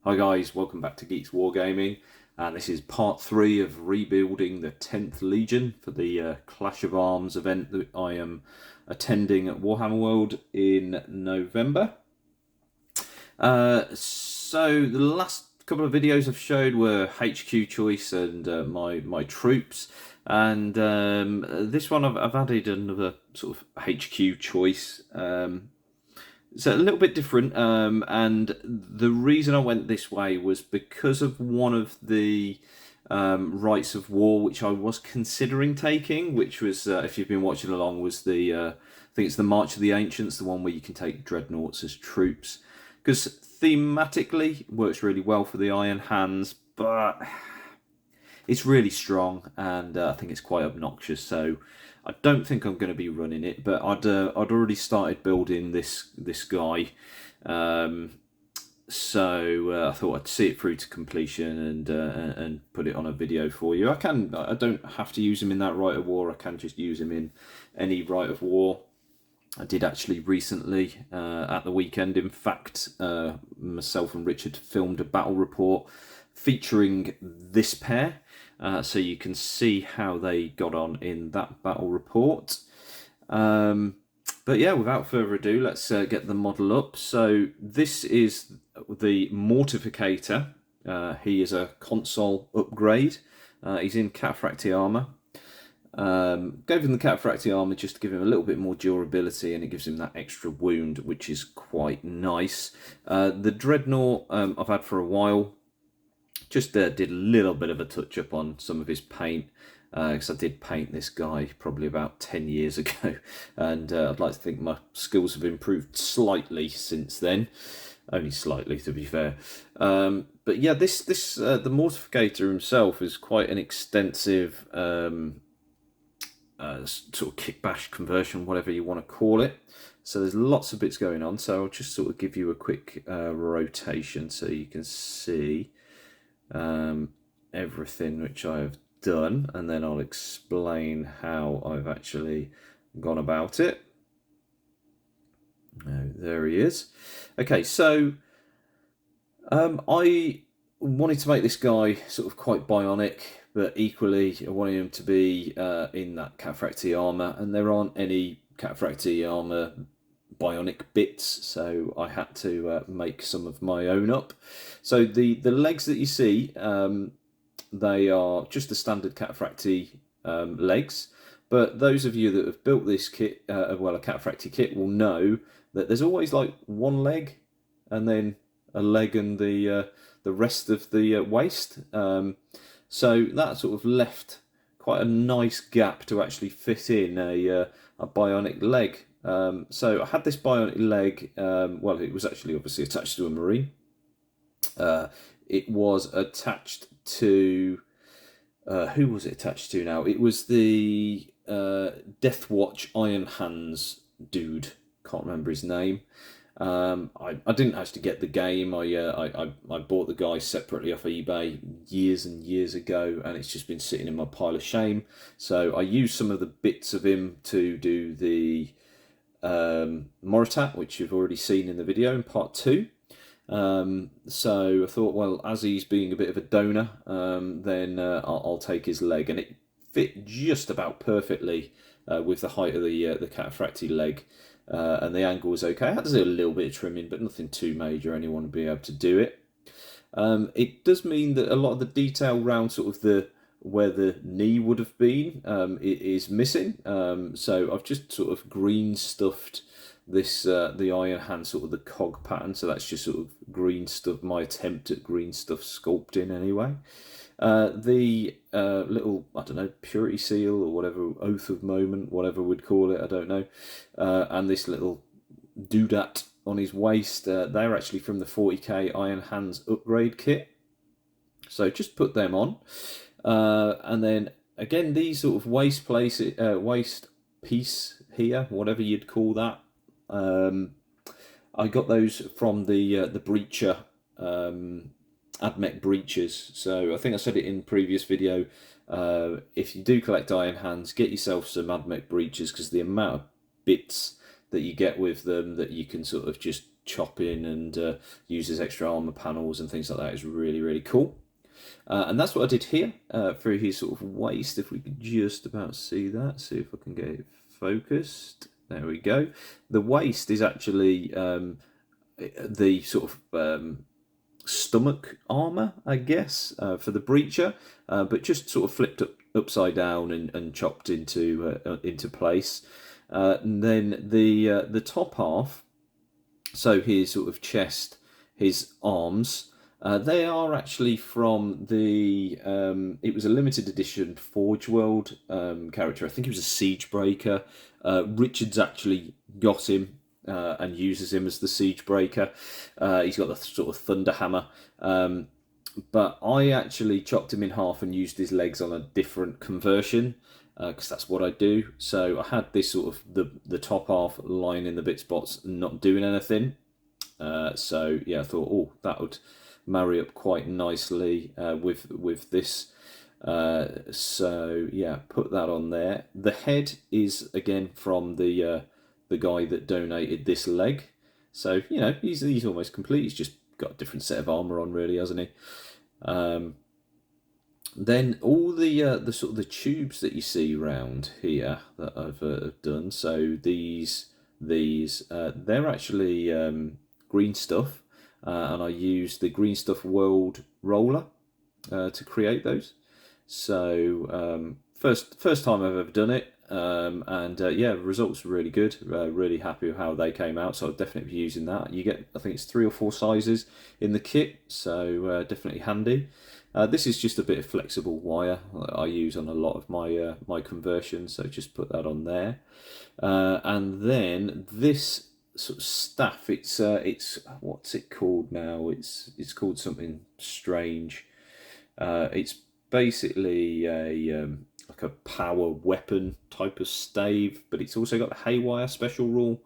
Hi guys, welcome back to Geeks Wargaming, and this is part 3 of rebuilding the 10th Legion for the Clash of Arms event that I am attending at Warhammer World in November. So the last couple of videos I've showed were HQ choice and my troops, and this one I've added another sort of HQ choice. It's a little bit different, and the reason I went this way was because of one of the rights of war which I was considering taking, which was, if you've been watching along, was I think it's the March of the Ancients, the one where you can take dreadnoughts as troops, because thematically it works really well for the Iron Hands, but it's really strong, and I think it's quite obnoxious. So I don't think I'm going to be running it. But I'd already started building this guy, so I thought I'd see it through to completion and put it on a video for you. I don't have to use him in that rite of war. I can just use him in any rite of war. I did actually recently, at the weekend, in fact, myself and Richard filmed a battle report featuring this pair, so you can see how they got on in that battle report. But yeah, without further ado, let's get the model up. So this is the Mortificator. He is a console upgrade. He's in Cataphractii armour. Gave him the Cataphractii armour just to give him a little bit more durability, and it gives him that extra wound, which is quite nice. The Dreadnought I've had for a while. Just did a little bit of a touch up on some of his paint, because I did paint this guy probably about 10 years ago, and I'd like to think my skills have improved slightly since then. Only slightly, to be fair. But yeah, the Mortificator himself is quite an extensive sort of kick bash conversion, whatever you want to call it. So there's lots of bits going on. So I'll just sort of give you a quick rotation so you can see everything which I've done, and then I'll explain how I've actually gone about it. There he is. Okay, so I wanted to make this guy sort of quite bionic, but equally I wanted him to be in that Cataphractii armour, and there aren't any Cataphractii armour bionic bits, so I had to make some of my own up. So the legs that you see, they are just the standard Cataphractii legs, but those of you that have built this kit, well, a Cataphractii kit, will know that there's always like one leg and then a leg and the rest of the waist. So that sort of left quite a nice gap to actually fit in a bionic leg. So I had this bionic leg. Well, it was actually obviously attached to a Marine. It was attached to who was it attached to now? It was the Deathwatch Iron Hands dude. Can't remember his name. I didn't actually get the game. I bought the guy separately off eBay years and years ago, and it's just been sitting in my pile of shame. So I used some of the bits of him to do the Moritat, which you've already seen in the video in part 2. So I thought, well, as he's being a bit of a donor, then I'll take his leg, and it fit just about perfectly with the height of the Cataphractii leg. And the angle was okay. I had to do a little bit of trimming, but nothing too major. Anyone would be able to do it. It does mean that a lot of the detail around sort of where the knee would have been it is missing. So I've just sort of green stuffed this the Iron Hand, sort of the cog pattern. So that's just sort of green stuff. My attempt at green stuff sculpting anyway. The little, I don't know, purity seal or whatever, oath of moment, whatever we'd call it, I don't know. And this little doodat on his waist, they're actually from the 40k Iron Hands upgrade kit. So just put them on. And then again, these sort of waist piece here, whatever you'd call that. I got those from the Breacher AdMech breeches. So I think I said it in the previous video, if you do collect Iron Hands, get yourself some AdMech breeches, because the amount of bits that you get with them that you can sort of just chop in and uses extra armor panels and things like that. Is really, really cool. And that's what I did here for his sort of waist. If we could just about see that, see if I can get it focused. There we go. The waist is actually the sort of stomach armor, I guess, for the breacher, but just sort of flipped upside down and chopped into place. And then the top half, so his sort of chest, his arms, they are actually from the it was a limited edition Forge World character. I think he was a siege breaker. Richard's actually got him and uses him as the siege breaker. He's got the sort of thunder hammer. But I actually chopped him in half and used his legs on a different conversion because that's what I do. So I had this sort of the top half lying in the bit spots, not doing anything. So yeah, I thought, oh, that would marry up quite nicely with this. So yeah, put that on there. The head is again from the guy that donated this leg. So you know he's almost complete. He's just got a different set of armor on, really, hasn't he? Then all the sort of the tubes that you see around here that I've done. So these they're actually green stuff, and I used the Green Stuff World roller to create those. So first time I've ever done it, and yeah, results were really good. Really happy with how they came out. So I'll definitely be using that. You get, I think it's 3 or 4 sizes in the kit, so definitely handy. This is just a bit of flexible wire that I use on a lot of my my conversions, so just put that on there. And then this sort of staff, it's what's it called now? It's called something strange. It's basically a like a power weapon type of stave, but it's also got the haywire special rule.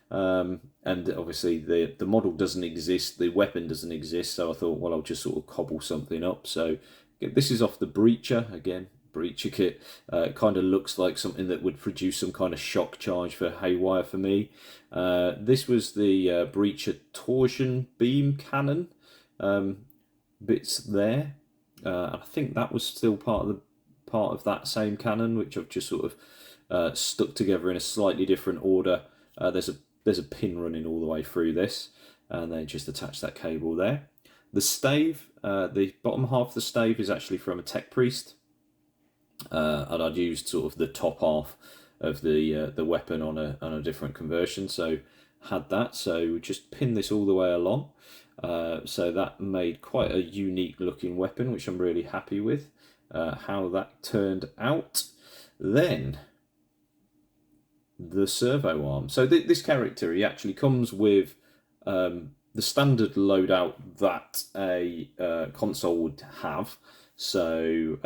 And obviously the model doesn't exist, the weapon doesn't exist, so I thought, well, I'll just sort of cobble something up. So this is off the breacher, again, breacher kit. It kind of looks like something that would produce some kind of shock charge for haywire for me. This was the breacher torsion beam cannon bits there. I think that was still part of that same cannon, which I've just sort of stuck together in a slightly different order. There's a pin running all the way through this, and then just attach that cable there. The stave, the bottom half of the stave is actually from a tech priest, and I'd used sort of the top half of the weapon on a different conversion, so had that. So just pin this all the way along. So that made quite a unique looking weapon, which I'm really happy with how that turned out. Then the servo arm. So this character, he actually comes with the standard loadout that a console would have. So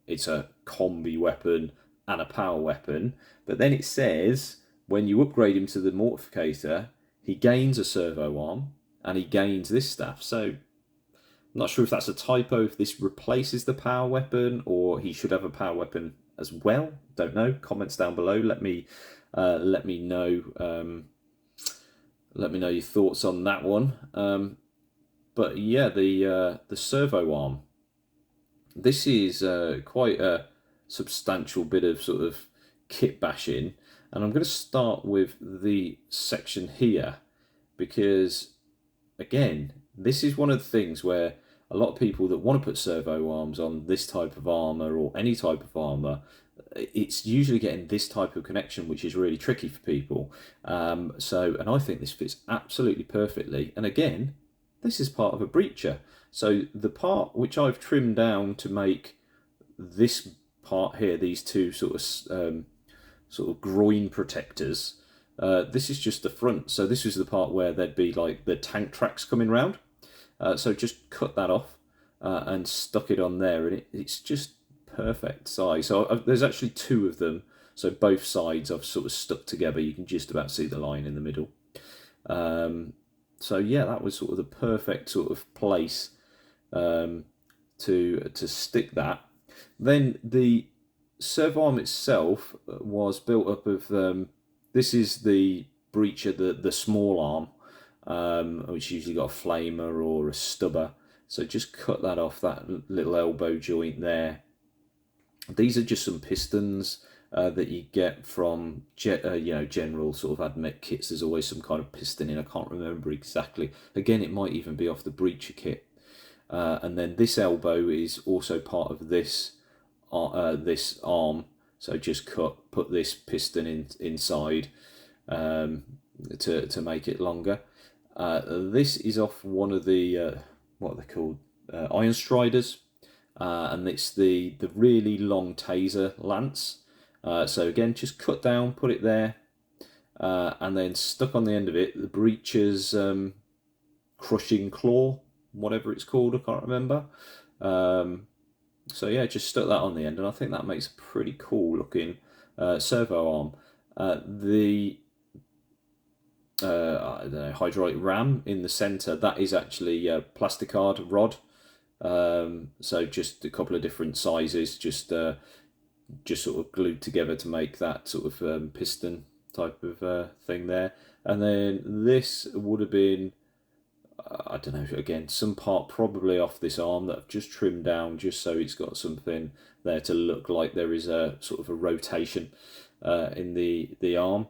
it's a combi weapon and a power weapon. But then it says when you upgrade him to the Mortificator, he gains a servo arm and he gains this staff. So I'm not sure if that's a typo, if this replaces the power weapon, or he should have a power weapon as well. Don't know. Comments down below. Let me know. Let me know your thoughts on that one. But yeah, the servo arm. This is quite a substantial bit of sort of kit bashing, and I'm going to start with the section here because, again, this is one of the things where a lot of people that want to put servo arms on this type of armor or any type of armor, it's usually getting this type of connection, which is really tricky for people. And I think this fits absolutely perfectly. And again, this is part of a breacher. So the part which I've trimmed down to make this part here, these two sort of groin protectors, this is just the front. So this is the part where there'd be like the tank tracks coming round. So just cut that off and stuck it on there, and it's just perfect size. So there's actually 2 of them, so both sides I've sort of stuck together. You can just about see the line in the middle. So yeah, that was sort of the perfect sort of place to stick that. Then the servo arm itself was built up of this is the breacher, the small arm. which usually got a flamer or a stubber. So just cut that off that little elbow joint there. These are just some pistons that you get from general sort of admech kits. There's always some kind of piston in. I can't remember exactly. Again, it might even be off the breacher kit. And then this elbow is also part of this arm. So just put this piston inside to make it longer. This is off one of the what are they called? Iron Striders. And it's the really long taser lance. So again, just cut down, put it there, and then stuck on the end of it the breacher's crushing claw, whatever it's called, I can't remember. So yeah, just stuck that on the end, and I think that makes a pretty cool looking servo arm. The I don't know, hydraulic ram in the centre, that is actually a plasticard rod. So just a couple of different sizes, just sort of glued together to make that sort of piston type of thing there. And then this would have been, I don't know, again, some part probably off this arm that I've just trimmed down just so it's got something there to look like there is a sort of a rotation in the arm.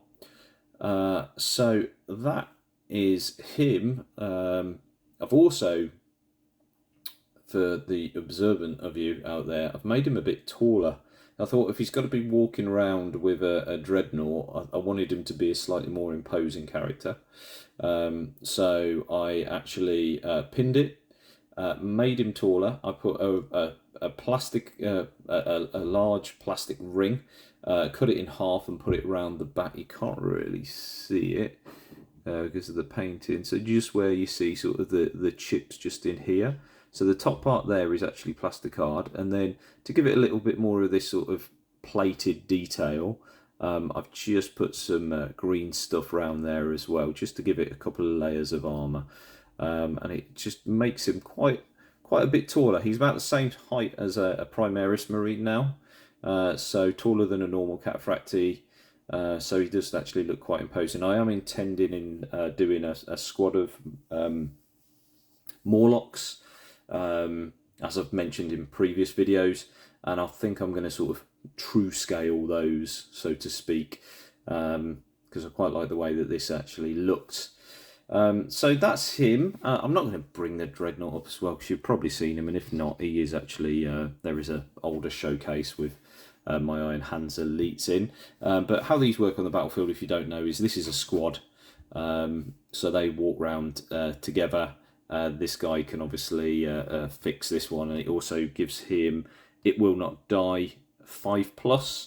So that is him. I've also, for the observant of you out there, I've made him a bit taller. I thought if he's got to be walking around with a dreadnought, I wanted him to be a slightly more imposing character. So I actually pinned it, made him taller. I put a plastic, a large plastic ring, cut it in half and put it around the back. You can't really see it because of the painting. So just where you see sort of the chips just in here. So the top part there is actually plasticard, and then to give it a little bit more of this sort of plated detail, I've just put some green stuff around there as well, just to give it a couple of layers of armour, and it just makes him quite a bit taller. He's about the same height as a Primaris Marine now, so taller than a normal Cataphractii, so he does actually look quite imposing. I am intending in doing a squad of Morlocks, as I've mentioned in previous videos, and I think I'm going to sort of true scale those, so to speak, because I quite like the way that this actually looked. So that's him. I'm not going to bring the Dreadnought up as well, because you've probably seen him, and if not, he is actually, there is an older showcase with my Iron Hands elites in. But how these work on the battlefield, if you don't know, is this is a squad. So they walk around together. This guy can obviously fix this one, and it also gives him It Will Not Die 5+.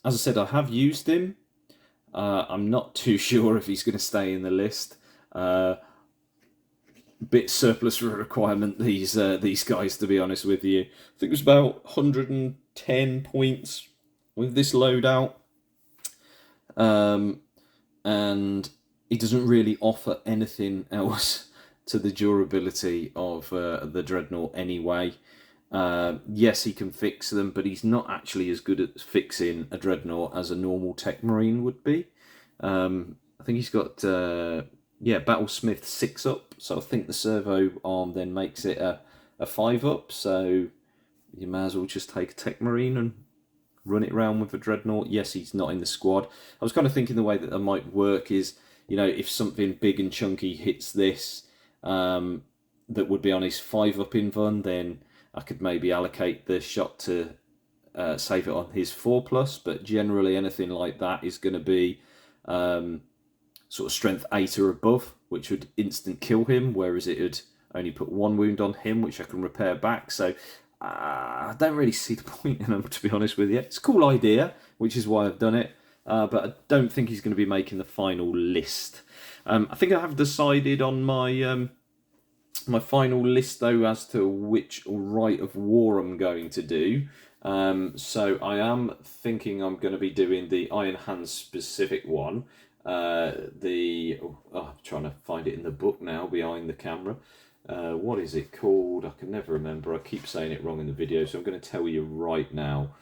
As I said, I have used him. I'm not too sure if he's going to stay in the list. Bit surplus requirement, these guys, to be honest with you. I think it was about 110 points with this loadout. And he doesn't really offer anything else to the durability of the Dreadnought anyway. Yes, he can fix them, but he's not actually as good at fixing a Dreadnought as a normal Tech Marine would be. I think he's got, Battlesmith 6-up, so I think the servo arm then makes it a 5-up, so you may as well just take a Tech Marine and run it around with a Dreadnought. Yes, he's not in the squad. I was kind of thinking the way that might work is, you know, if something big and chunky hits this, that would be on his 5-up invuln, then I could maybe allocate the shot to save it on his 4+, but generally anything like that is going to be sort of strength 8 or above, which would instant kill him, whereas it would only put 1 wound on him, which I can repair back. So I don't really see the point in them, to be honest with you. It's a cool idea, which is why I've done it. But I don't think he's going to be making the final list. I think I have decided on my my final list, though, as to which Rite of War I'm going to do. So I am thinking I'm going to be doing the Iron Hands specific one. I'm trying to find it in the book now, behind the camera. What is it called? I can never remember. I keep saying it wrong in the video, so I'm going to tell you right now.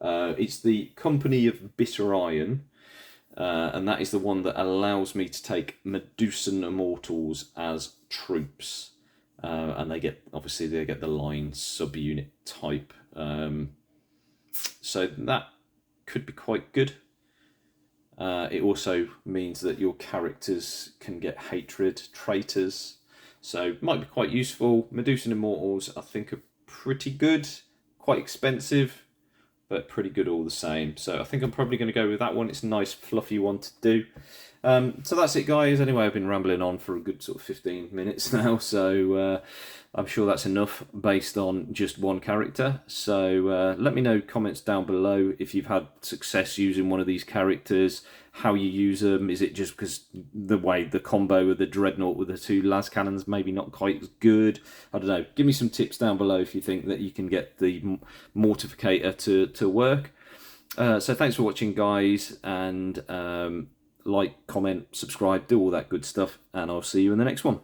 It's the Company of Bitter Iron. and that is the one that allows me to take Medusan Immortals as troops. And they get the line subunit type. So that could be quite good. It also means that your characters can get hatred traitors, so might be quite useful. Medusan Immortals I think are pretty good, quite expensive, but pretty good all the same. So I think I'm probably going to go with that one. It's a nice fluffy one to do. So that's it, guys. Anyway, I've been rambling on for a good sort of 15 minutes now, so I'm sure that's enough based on just one character. So let me know comments down below if you've had success using one of these characters, how you use them. Is it just because the combo of the Dreadnought with the 2 las cannons maybe not quite as good? I don't know. Give me some tips down below if you think that you can get the Mortificator to work. So thanks for watching, guys, and like, comment, subscribe, do all that good stuff, and I'll see you in the next one.